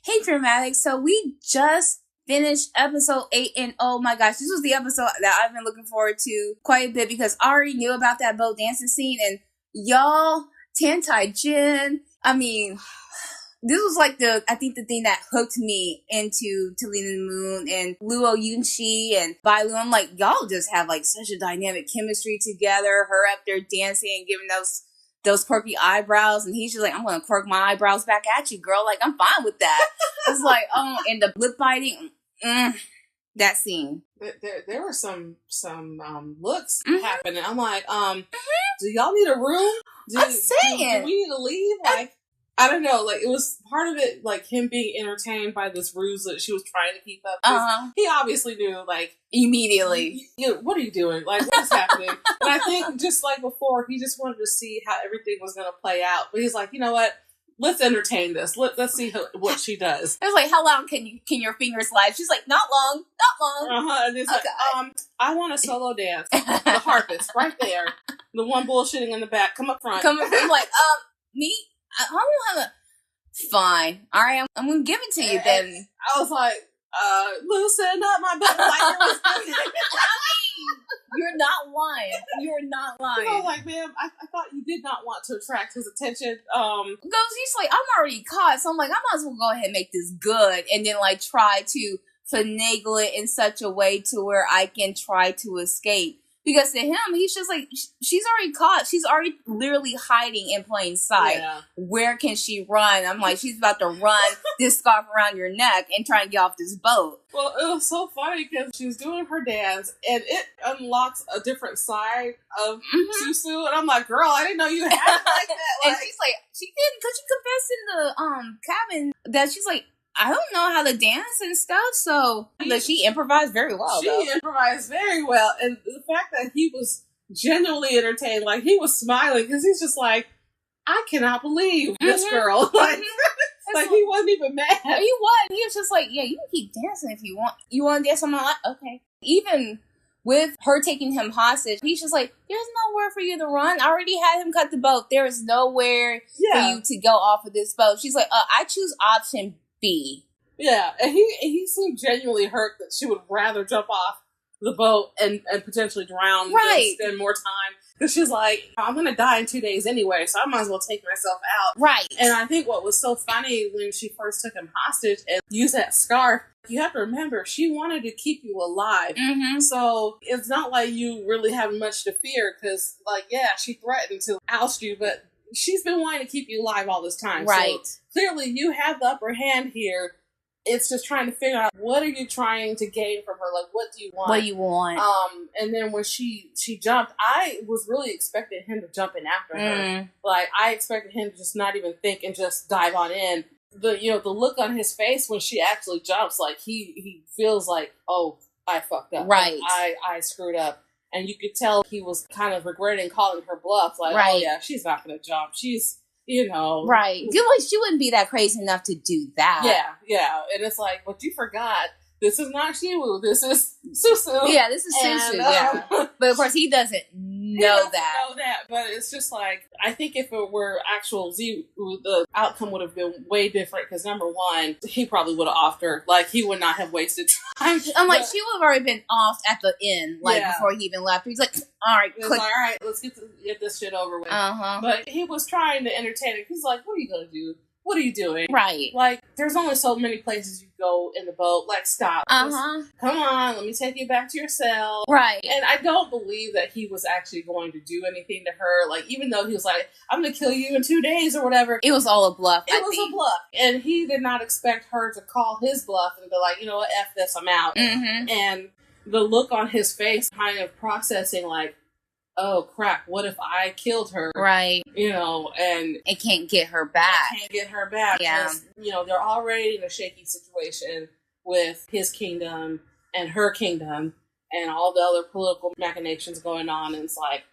Hey, Dramatic. So we just finished episode 8, and oh my gosh, this was the episode that I've been looking forward to quite a bit because I already knew about that boat dancing scene, and y'all, Tantai Jin, I mean, this was like the thing that hooked me into Talina the Moon and Luo Yunchi and Bai Lu. I'm like, y'all just have like such a dynamic chemistry together. Her up there dancing and giving those quirky eyebrows, and he's just like, I'm gonna quirk my eyebrows back at you, girl. Like, I'm fine with that. It's like, and the lip biting, that scene. There were some looks happening. I'm like, do y'all need a room? I'm saying, do we need to leave? Like, I don't know. Like, it was part of it, like him being entertained by this ruse that she was trying to keep up. He obviously knew, like, immediately. What are you doing? Like, what's happening? And I think just like before, he just wanted to see how everything was going to play out. But he's like, you know what? Let's entertain this. Let's see what she does. It was like, how long can your fingers slide? She's like, not long. And it's like, I want a solo dance. The harpist, right there. The one bullshitting in the back. Come up front. I'm like, me? I don't have a... Fine. All right, I'm going to give it to you then. And I was like, loosen up my butt. Like, I mean, you're not lying. You're not lying. I was like, ma'am, I thought you did not want to attract his attention. Because he's like, I'm already caught, so I'm like, I might as well go ahead and make this good, and then like try to finagle it in such a way to where I can try to escape. Because to him, he's just like, she's already caught. She's already literally hiding in plain sight. Yeah. Where can she run? I'm like, she's about to run this scarf around your neck and try and get off this boat. Well, it was so funny because she was doing her dance and it unlocks a different side of Susu. And I'm like, girl, I didn't know you had it like that. Like, and she's like, she didn't, because she confessed in the cabin that she's like, I don't know how to dance and stuff, so but she improvised very well. She improvised very well, and the fact that he was genuinely entertained, like he was smiling because he's just like, I cannot believe this girl. Like, like he wasn't even mad. He wasn't. He was just like, yeah, you can keep dancing if you want. You want to dance on my lap? Okay. Even with her taking him hostage, he's just like, there's nowhere for you to run. I already had him cut the boat. There is nowhere for you to go off of this boat. She's like, I choose option B. Yeah, and he seemed genuinely hurt that she would rather jump off the boat and potentially drown than spend more time. Because she's like, I'm going to die in 2 days anyway, so I might as well take myself out. Right. And I think what was so funny when she first took him hostage and used that scarf, you have to remember, she wanted to keep you alive. So it's not like you really have much to fear because, like, yeah, she threatened to oust you, but she's been wanting to keep you alive all this time. Right. So clearly you have the upper hand here. It's just trying to figure out, what are you trying to gain from her? Like, what do you want? What do you want? And then when she jumped, I was really expecting him to jump in after her. Like, I expected him to just not even think and just dive on in. The look on his face when she actually jumps, like he feels like, oh, I fucked up. Right. Like, I screwed up. And you could tell he was kind of regretting calling her bluff. Like, oh yeah, she's not going to jump. She's, Right. Like, she wouldn't be that crazy enough to do that. Yeah. And it's like, but you forgot, this is not Shiwu. This is Susu. Yeah, this is Susu, yeah. But of course, he doesn't know that. But it's just like, I think if it were actual Z, the outcome would have been way different. Because number one, he probably would have offed her. Like, he would not have wasted time. I'm like, she would have already been off at the end, like, before he even left. He's like, all right, quick. Like, all right, let's get this shit over with. But he was trying to entertain it. He's like, what are you going to do? What are you doing? Right. Like, there's only so many places you go in the boat. Like, stop. Come on, let me take you back to your cell. Right. And I don't believe that he was actually going to do anything to her. Like, even though he was like, I'm going to kill you in 2 days or whatever. It was all a bluff. It was a bluff. And he did not expect her to call his bluff and be like, you know what, F this, I'm out. And the look on his face kind of processing, like, oh crap, what if I killed her? Right. And it can't get her back. Yeah. They're already in a shaky situation with his kingdom and her kingdom and all the other political machinations going on. And it's like,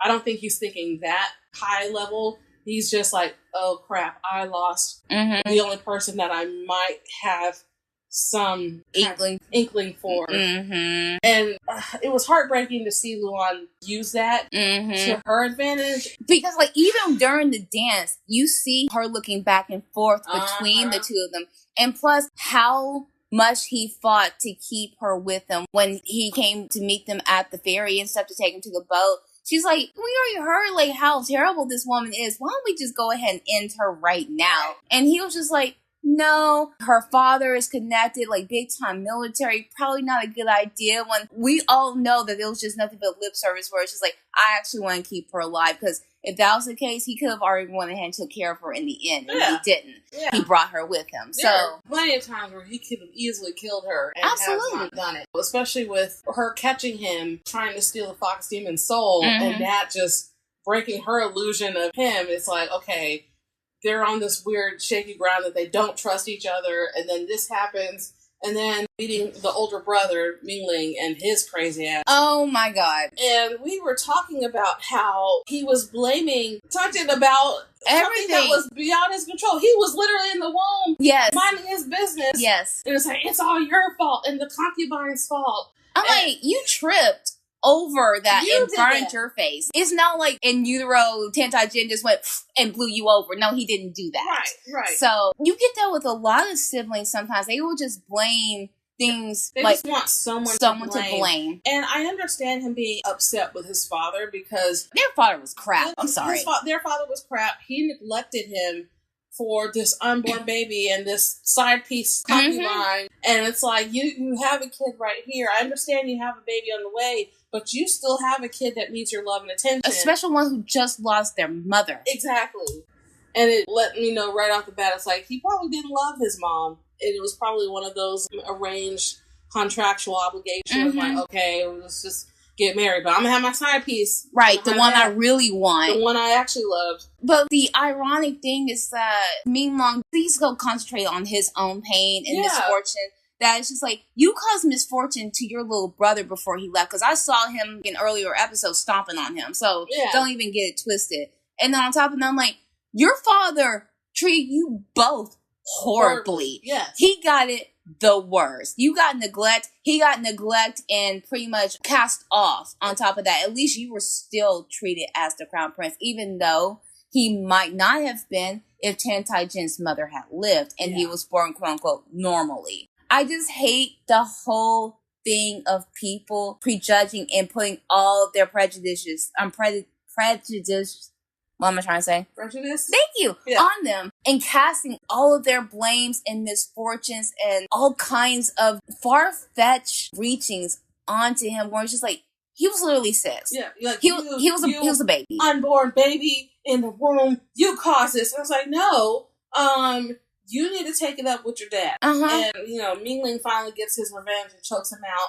I don't think he's thinking that high level. He's just like, oh crap, I lost the only person that I might have some inkling for. Mm-hmm. And it was heartbreaking to see Luan use that to her advantage. Because, like, even during the dance, you see her looking back and forth between the two of them. And plus, how much he fought to keep her with him when he came to meet them at the ferry and stuff to take him to the boat. She's like, we already heard, like, how terrible this woman is. Why don't we just go ahead and end her right now? And he was just like, no, her father is connected, like, big time military. Probably not a good idea when we all know that it was just nothing but lip service where it's just like, I actually want to keep her alive. Because if that was the case, he could have already went ahead and took care of her in the end. And he didn't. Yeah. He brought her with him. There are plenty of times where he could have easily killed her and has not done it. Especially with her catching him, trying to steal the Fox Demon's soul, and that just breaking her illusion of him. It's like, okay, they're on this weird shaky ground that they don't trust each other, and then this happens, and then meeting the older brother, Mingling, and his crazy ass. Oh my god. And we were talking about how he was blaming Tunton about everything that was beyond his control. He was literally in the womb, minding his business. Yes. It was like, it's all your fault, and the concubine's fault. I'm like, you tripped over that and burned your face. It's not like in utero, Tantai Jin just went and blew you over. No, he didn't do that. Right. So you get that with a lot of siblings sometimes. They will just blame things. They like just want someone to blame. And I understand him being upset with his father because their father was crap. I'm sorry. Their father was crap. He neglected him for this unborn baby and this side piece concubine. And it's like, you have a kid right here. I understand you have a baby on the way, but you still have a kid that needs your love and attention. A special one who just lost their mother. Exactly. And it let me know right off the bat, it's like, he probably didn't love his mom. And it was probably one of those arranged contractual obligations. Like, okay, let's just get married, but I'm gonna have my side piece. Right, the one I really want. The one I actually loved. But the ironic thing is that Ming Long, please go concentrate on his own pain and misfortune. That it's just like, you caused misfortune to your little brother before he left. Because I saw him in earlier episodes stomping on him. So don't even get it twisted. And then on top of that, I'm like, your father treated you both horribly. Yes. He got it the worst. You got neglect. He got neglect and pretty much cast off. On top of that, at least you were still treated as the crown prince, even though he might not have been if Tantai Jin's mother had lived and he was born, quote unquote, normally. I just hate the whole thing of people prejudging and putting all of their prejudices, what am I trying to say? Prejudice? Thank you. On them. And casting all of their blames and misfortunes and all kinds of far-fetched reachings onto him where it's just like, he was literally 6. Yeah. Like, he was a baby. Unborn baby in the womb. You caused this. And I was like, no. You need to take it up with your dad. And, Mingling finally gets his revenge and chokes him out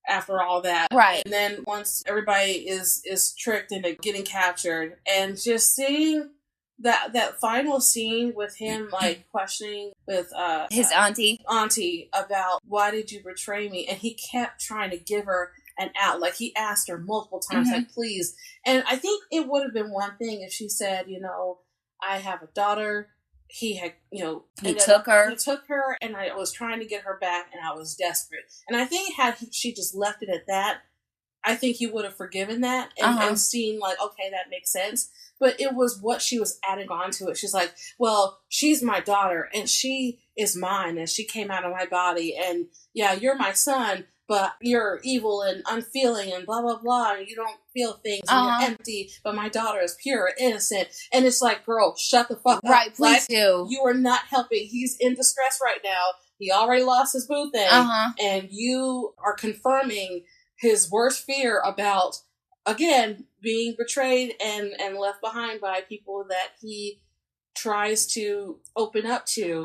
after all that. Right. And then once everybody is tricked into getting captured, and just seeing that final scene with him, like, questioning with his auntie about, why did you betray me? And he kept trying to give her an out. Like, he asked her multiple times, like, please. And I think it would have been one thing if she said, I have a daughter. He had, he took her, and I was trying to get her back, and I was desperate. And I think had she just left it at that, I think he would have forgiven that and seen, like, okay, that makes sense. But it was what she was adding on to it. She's like, well, she's my daughter, and she is mine, and she came out of my body, and yeah, you're my son, but you're evil and unfeeling and blah, blah, blah. You don't feel things and you're empty, but my daughter is pure and innocent. And it's like, girl, shut the fuck up. Right, please do. You are not helping. He's in distress right now. He already lost his boo thing. And you are confirming his worst fear about, again, being betrayed and left behind by people that he tries to open up to.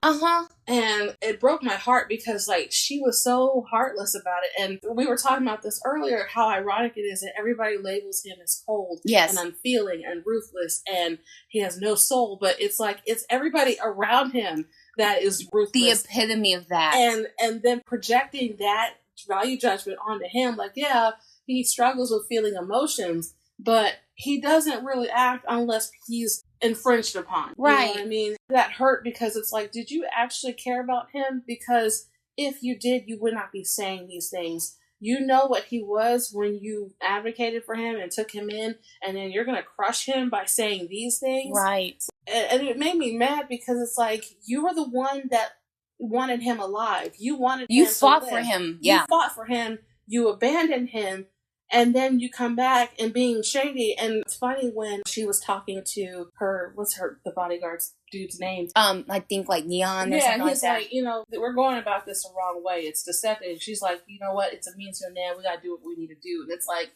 And it broke my heart because, like, she was so heartless about it. And we were talking about this earlier, how ironic it is that everybody labels him as cold and unfeeling and ruthless and he has no soul. But it's like, it's everybody around him that is ruthless. The epitome of that. And then projecting that value judgment onto him. Like, yeah, he struggles with feeling emotions, but he doesn't really act unless he's infringed upon. Right. You know what I mean? That hurt because it's like, did you actually care about him? Because if you did, you would not be saying these things. You know what he was when you advocated for him and took him in, and then you're going to crush him by saying these things. Right. And it made me mad because it's like, you were the one that wanted him alive. You wanted him to live. You fought for him. Yeah. You fought for him. You abandoned him. And then you come back and being shady. And it's funny when she was talking to her, the bodyguard's dude's name? I think like Neon or something like that. Yeah, he's like, we're going about this the wrong way. It's deceptive. She's like, you know what? It's a means to an end. We got to do what we need to do. And it's like,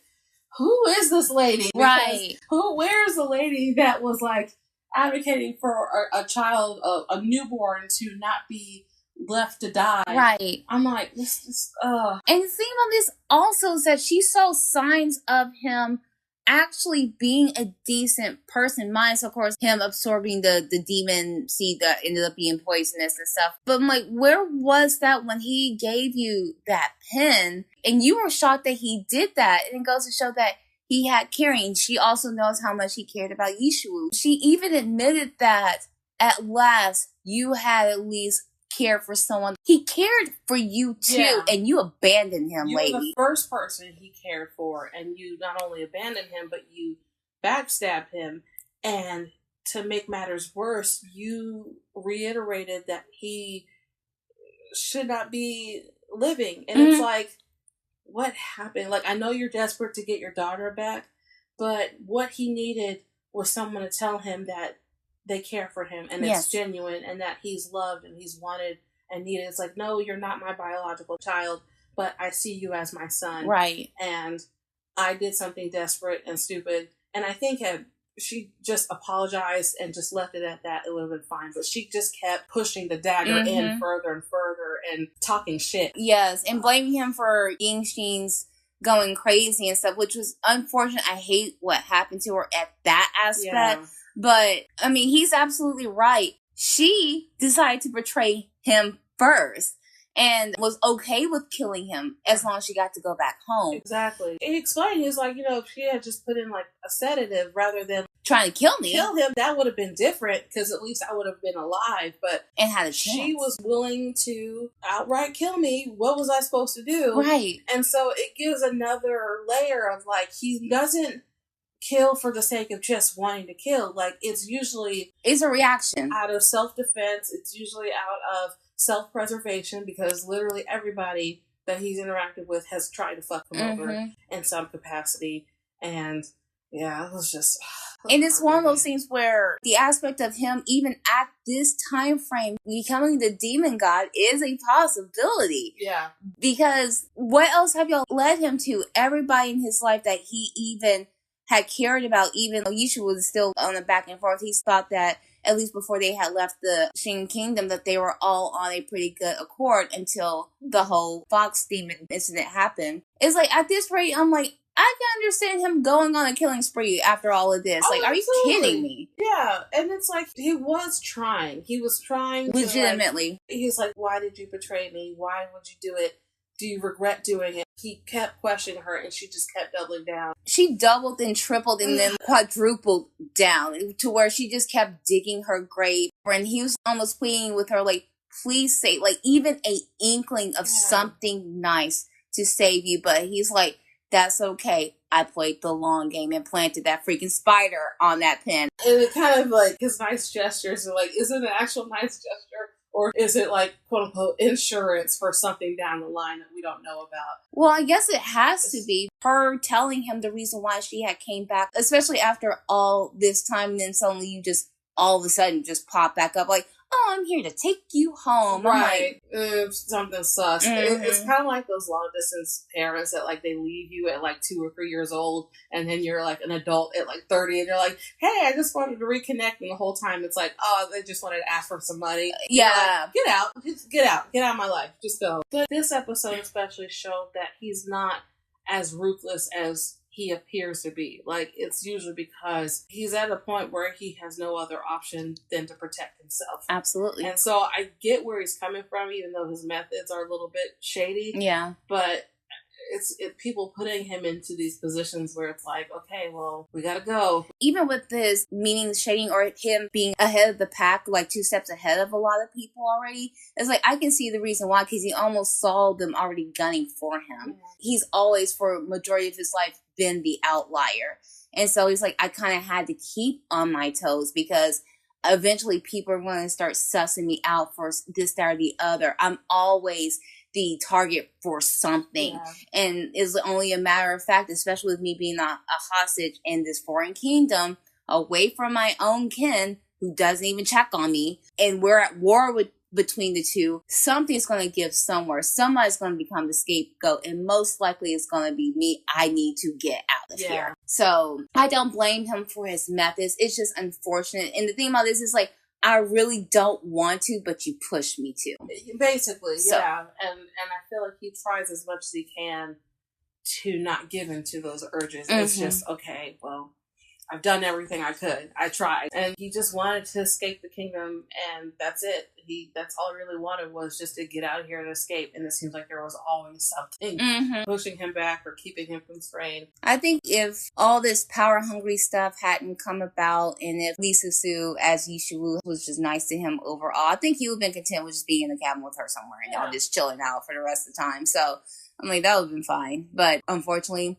who is this lady? Right. Where's the lady that was like advocating for a child, a newborn to not be left to die? Right. I'm like, this. And the thing about this also is that she saw signs of him actually being a decent person, minus of course him absorbing the demon seed that ended up being poisonous and stuff. But I'm like, where was that when he gave you that pen and you were shocked that he did that? And it goes to show that he had caring. She also knows how much he cared about Yishu. She even admitted that at last you had at least cared for someone. He cared for you too, and you abandoned him, you lady. were the first person he cared for, and you not only abandoned him, but you backstabbed him. And to make matters worse, you reiterated that he should not be living. And it's like, what happened? Like, I know you're desperate to get your daughter back, but what he needed was someone to tell him that they care for him and it's genuine and that he's loved and he's wanted and needed. It's like, no, you're not my biological child, but I see you as my son. Right. And I did something desperate and stupid. And I think had she just apologized and just left it at that, it would have been fine. But she just kept pushing the dagger in further and further and talking shit. Yes, and blaming him for Yingxin's going crazy and stuff, which was unfortunate. I hate what happened to her at that aspect. Yeah. But, I mean, he's absolutely right. She decided to betray him first and was okay with killing him as long as she got to go back home. Exactly. He explained, he was like, if she had just put in like a sedative rather than trying to kill him, that would have been different because at least I would have been alive. But and had a chance. She was willing to outright kill me. What was I supposed to do? Right. And so it gives another layer of like, he doesn't kill for the sake of just wanting to kill. Like, it's a reaction out of self-defense. It's usually out of self-preservation because literally everybody that he's interacted with has tried to fuck him over in some capacity. And yeah, it was just... And it's one of those things where the aspect of him, even at this time frame, becoming the demon god is a possibility. Yeah. Because what else have y'all led him to? Everybody in his life that he even had cared about, even though Yishu was still on the back and forth, he thought that, at least before they had left the Shin Kingdom, that they were all on a pretty good accord until the whole Fox demon incident happened. It's like, at this rate, I'm like, I can understand him going on a killing spree after all of this. Like, are you kidding me? Yeah, and it's like, he was trying. He was trying legitimately. He's like, why did you betray me? Why would you do it? Do you regret doing it? He kept questioning her, and she just kept doubling down. She doubled and tripled and then quadrupled down to where she just kept digging her grave. And he was almost pleading with her, like, please say, like, even a inkling of something nice to save you. But he's like, that's okay. I played the long game and planted that freaking spider on that pen. And it kind of like, his nice gestures are like, is it an actual nice gesture? Or is it like, quote unquote, insurance for something down the line that we don't know about? Well, I guess it has to be her telling him the reason why she had came back, especially after all this time, and then suddenly you just all of a sudden just pop back up like, oh, I'm here to take you home. Right. Something sus. It's kind of like those long distance parents that like they leave you at like 2 or 3 years old, and then you're like an adult at like 30, and they're like, hey, I just wanted to reconnect, and the whole time it's like, oh, they just wanted to ask for some money. Yeah. Like, get out. Just get out. Get out of my life. Just go. But this episode especially showed that he's not as ruthless as he appears to be. Like, it's usually because he's at a point where he has no other option than to protect himself. Absolutely. And so I get where he's coming from, even though his methods are a little bit shady. Yeah. But it's people putting him into these positions where it's like, okay, well, we gotta go. Even with this meaning shading or him being ahead of the pack, like 2 steps ahead of a lot of people already, it's like I can see the reason why, because he almost saw them already gunning for him. Yeah. He's always, for majority of his life, been the outlier. And so he's like, I kind of had to keep on my toes because eventually people are going to start sussing me out for this, that, or the other. I'm always the target for something. Yeah. And it's only a matter of fact, especially with me being a hostage in this foreign kingdom, away from my own kin, who doesn't even check on me, and we're at war between the two, something's going to give somewhere. Somebody's going to become the scapegoat, and most likely it's going to be me. I need to get out of here. So I don't blame him for his methods. It's just unfortunate. And the thing about this is, like, I really don't want to, but you push me to. Basically, so, yeah. And I feel like he tries as much as he can to not give in to those urges. Mm-hmm. It's just, okay, well, I've done everything I could. I tried. And he just wanted to escape the kingdom, and that's it. That's all he really wanted, was just to get out of here and escape. And it seems like there was always something pushing him back or keeping him constrained. I think if all this power-hungry stuff hadn't come about, and if Lisa Sue as Yishu was just nice to him overall, I think he would have been content with just being in the cabin with her somewhere and y'all just chilling out for the rest of the time. So, I'm like, that would have been fine. But unfortunately,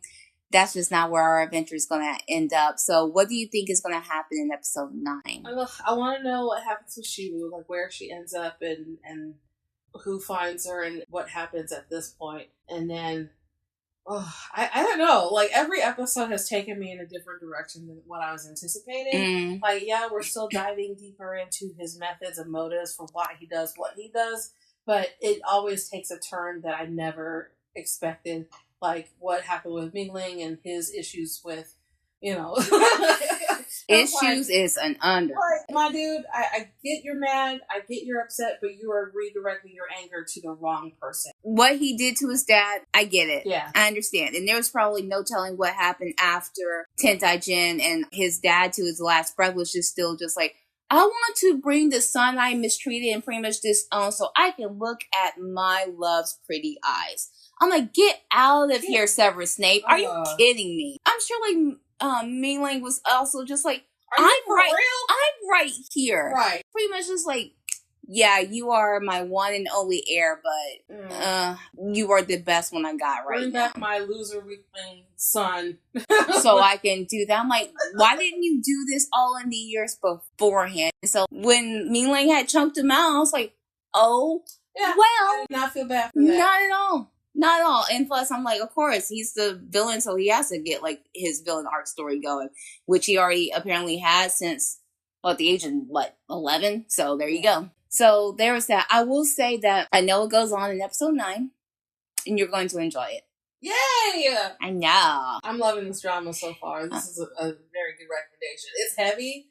that's just not where our adventure is going to end up. So what do you think is going to happen in episode 9? I want to know what happens with Shivu, like where she ends up and who finds her and what happens at this point. And then, I don't know. Like, every episode has taken me in a different direction than what I was anticipating. Like, yeah, we're still diving deeper into his methods and motives for why he does what he does. But it always takes a turn that I never expected. Like what happened with Mingling and his issues with, issues is an under. Like, my dude, I get you're mad, I get you're upset, but you are redirecting your anger to the wrong person. What he did to his dad, I get it. Yeah. I understand. And there was probably no telling what happened after Tentai Jin, and his dad to his last breath was just still just like, I want to bring the son I mistreated and pretty much disowned so I can look at my love's pretty eyes. I'm like, get out of here, Severus Snape. Are you kidding me? I'm sure, like, Mingling was also just like, I'm right here. Right. Pretty much just like, yeah, you are my one and only heir, but you are the best one I got right now. Bring back my loser weakling son. So I can do that. I'm like, why didn't you do this all in the years beforehand? So when Mingling had chunked him out, I was like, oh, yeah, well. I did not feel bad for that. Not at all. Not at all. And plus, I'm like, of course, he's the villain, so he has to get, like, his villain arc story going, which he already apparently has since, at the age of, 11? So there you go. So there's that. I will say that I know it goes on in episode 9, and you're going to enjoy it. Yay! I know. I'm loving this drama so far. This is a very good recommendation. It's heavy.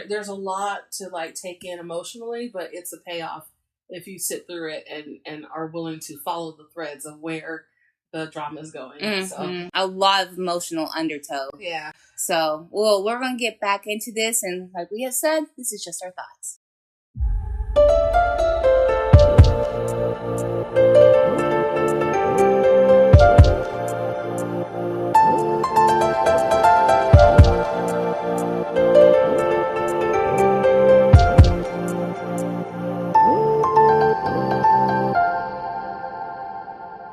There's a lot to, like, take in emotionally, but it's a payoff if you sit through it and are willing to follow the threads of where the drama is going. Mm-hmm. So a lot of emotional undertow. Yeah. So, well, we're going to get back into this, and like we have said, this is just our thoughts.